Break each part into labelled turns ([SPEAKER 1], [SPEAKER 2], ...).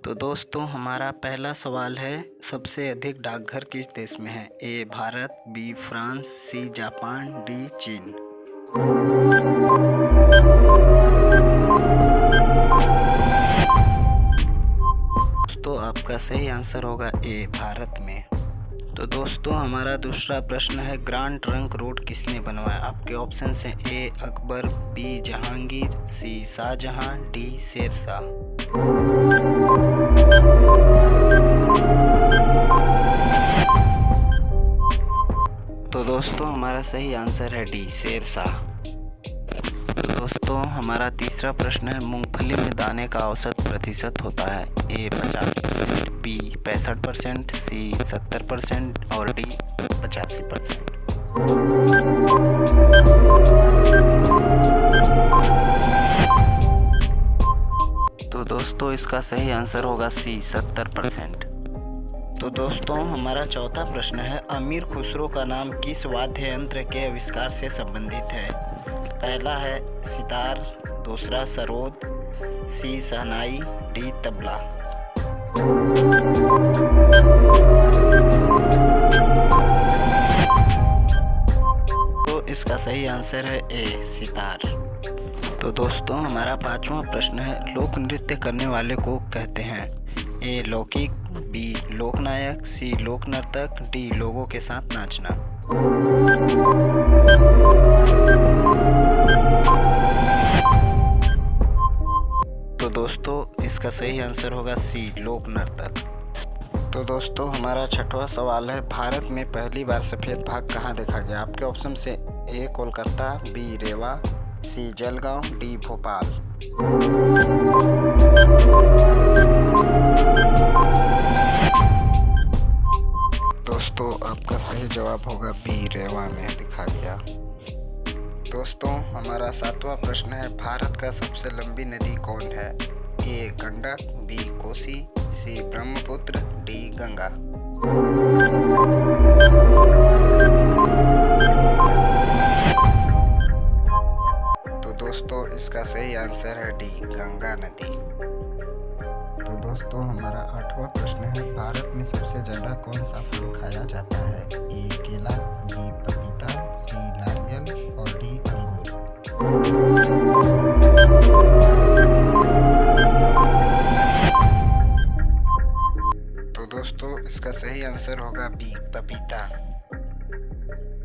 [SPEAKER 1] तो दोस्तों हमारा पहला सवाल है, सबसे अधिक डाकघर किस देश में है? A Bharat, B France, C Japan, D चीन। दोस्तों आपका सही आंसर होगा ए भारत में। तो दोस्तों हमारा दूसरा प्रश्न है, ग्रांड ट्रंक रोड किसने बनवाया? आपके ऑप्शन हैं ए अकबर, बी जहांगीर, सी शाहजहां, डी शेरशाह। तो दोस्तों हमारा सही आंसर है डी शेरशाह। तो दोस्तों हमारा तीसरा प्रश्न है, मूंगफली में दाने का औसत प्रतिशत होता है? ए 50%, बी 65%, सी 70% और डी 85%। तो दोस्तों इसका सही आंसर होगा सी 70%। तो दोस्तों हमारा चौथा प्रश्न है, अमीर खुसरो का नाम किस वाद्य यंत्र के आविष्कार से संबंधित है? पहला है सितार, दूसरा सरोद, सी शहनाई, डी तबला। तो इसका सही आंसर है ए सितार। तो दोस्तों हमारा पांचवा प्रश्न है, लोक नृत्य करने वाले को कहते हैं? ए लौकिक, बी लोकनायक, सी लोक नर्तक, डी लोगों के साथ नाचना। तो दोस्तों इसका सही आंसर होगा सी लोक नर्तक। तो दोस्तों हमारा छठवां सवाल है, भारत में पहली बार सफ़ेद बाघ कहाँ देखा गया? आपके ऑप्शन से ए कोलकाता, बी रेवा, सी जलगांव, डी भोपाल। दोस्तों आपका सही जवाब होगा बी रेवा में दिखा गया। दोस्तों हमारा सातवां प्रश्न है, भारत का सबसे लंबी नदी कौन है? ए गंडक, बी कोसी, सी ब्रह्मपुत्र, डी गंगा। तो दोस्तों इसका सही आंसर है डी गंगा नदी। तो दोस्तों हमारा आठवां प्रश्न है, भारत में सबसे ज़्यादा कौन सा फल खाया जाता है? ए केला, बी पपीता, सी नारियल और डी अंगूर। तो दोस्तों इसका सही आंसर होगा बी पपीता।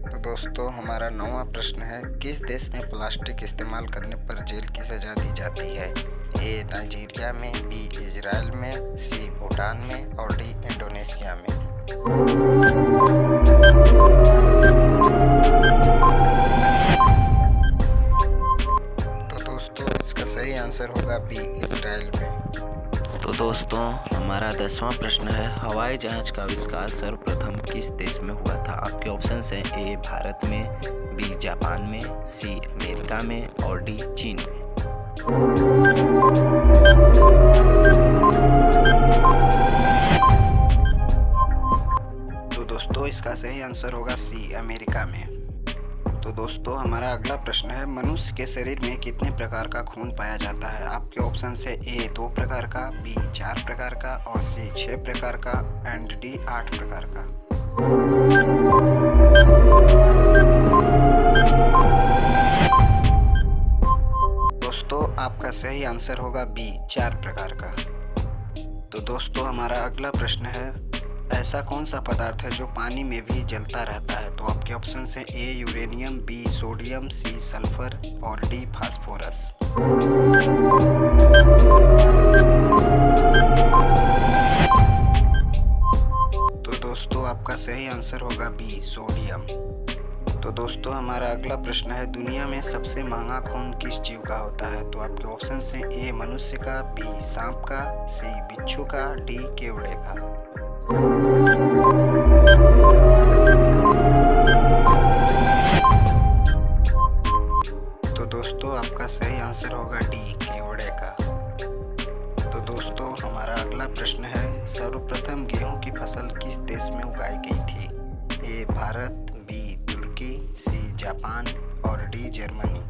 [SPEAKER 1] तो दोस्तों हमारा नौवां प्रश्न है, किस देश में प्लास्टिक इस्तेमाल करने पर जेल की सजा दी जाती है? ए नाइजीरिया में, बी इजराइल में, सी भूटान में और डी इंडोनेशिया में। तो दोस्तों इसका सही आंसर होगा बी इजराइल में। तो दोस्तों हमारा 10वां प्रश्न है, हवाई जहाज का आविष्कार सर्वप्रथम किस देश में हुआ था? आपके ऑप्शन हैं ए भारत में, बी जापान में, सी अमेरिका में और डी चीन में। तो दोस्तों इसका सही आंसर होगा सी अमेरिका में। तो दोस्तों हमारा अगला प्रश्न है, मनुष्य के शरीर में कितने प्रकार का खून पाया जाता है? आपके ऑप्शन है ए 2 प्रकार का, बी 4 प्रकार का और सी 6 प्रकार का एंड डी 8 प्रकार का। दोस्तों आपका सही आंसर होगा बी 4 प्रकार का। तो दोस्तों हमारा अगला प्रश्न है, ऐसा कौन सा पदार्थ है जो पानी में भी जलता रहता है? तो आपके ऑप्शन हैं A uranium, B sodium, C sulphur और डी फास्फोरस। तो दोस्तों आपका सही आंसर होगा बी सोडियम। तो दोस्तों हमारा अगला प्रश्न है, दुनिया में सबसे महंगा खून किस जीव का होता है? तो आपके ऑप्शन हैं ए मनुष्य का, बी सांप का, सी बिच्छू का, डी केवड़े का। तो दोस्तों आपका सही आंसर होगा डी केवड़े का। तो दोस्तों हमारा अगला प्रश्न है, सर्वप्रथम गेहूं की फसल किस देश में उगाई गई थी? ए भारत, बी तुर्की, सी जापान और डी जर्मनी।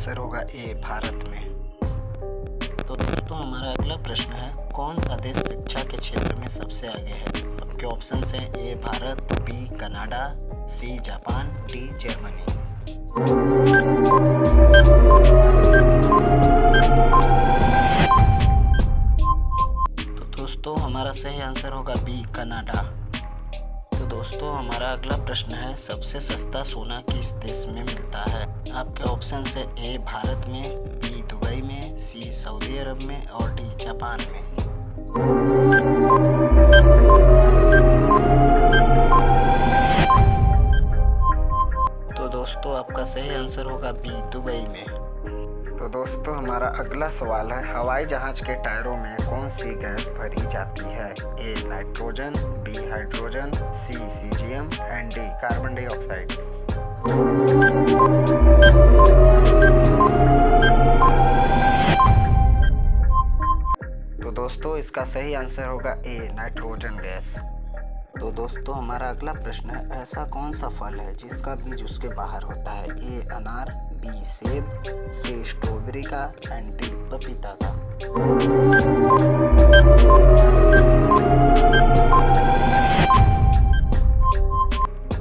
[SPEAKER 1] आंसर होगा ए भारत में। तो दोस्तों हमारा अगला प्रश्न है, कौन सा देश शिक्षा के क्षेत्र में सबसे आगे है? आपके ऑप्शन हैं A Bharat, B Canada, C Japan, D Germany. तो दोस्तों हमारा सही आंसर होगा बी कनाडा। तो दोस्तों हमारा अगला प्रश्न है, सबसे सस्ता सोना किस देश में मिलता है? आपके ऑप्शन है ए भारत में, बी दुबई में, सी सऊदी अरब में और डी जापान में। तो दोस्तों आपका सही आंसर होगा बी दुबई में। तो दोस्तों हमारा अगला सवाल है, हवाई जहाज के टायरों में कौन सी गैस भरी जाती है? A nitrogen, B hydrogen, C caesium and D carbon dioxide. तो दोस्तों इसका सही आंसर होगा ए नाइट्रोजन गैस। तो दोस्तों हमारा अगला प्रश्न है, ऐसा कौन सा फल है जिसका बीज उसके बाहर होता है? ए अनार, बी सेब, सी स्ट्रॉबेरी का एंड डी पपीता का।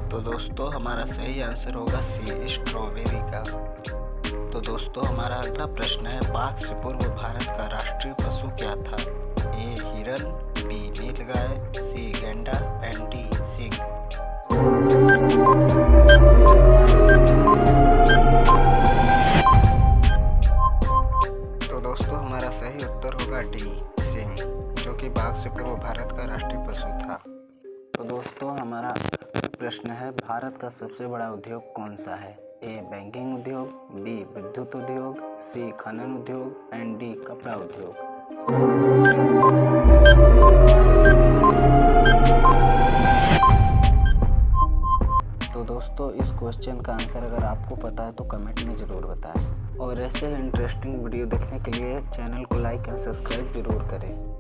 [SPEAKER 1] तो दोस्तों हमारा सही आंसर होगा सी स्ट्रॉबेरी का। तो दोस्तों हमारा अगला प्रश्न है, बाघ से पूर्व भारत का राष्ट्रीय पशु क्या था? ए हिरन, बी नीलगाय, सी गैंडा एंड डी सिंह। तो दोस्तों हमारा सही उत्तर होगा डी सिंह, जो कि बाघ से पूर्व भारत का राष्ट्रीय पशु था। तो दोस्तों हमारा प्रश्न है, भारत का सबसे बड़ा उद्योग कौन सा है? ए बैंकिंग उद्योग, बी विद्युत उद्योग, सी खनन उद्योग एंड डी कपड़ा उद्योग। तो दोस्तों इस क्वेश्चन का आंसर अगर आपको पता है तो कमेंट में ज़रूर बताएं, और ऐसे इंटरेस्टिंग वीडियो देखने के लिए चैनल को लाइक और सब्सक्राइब जरूर करें।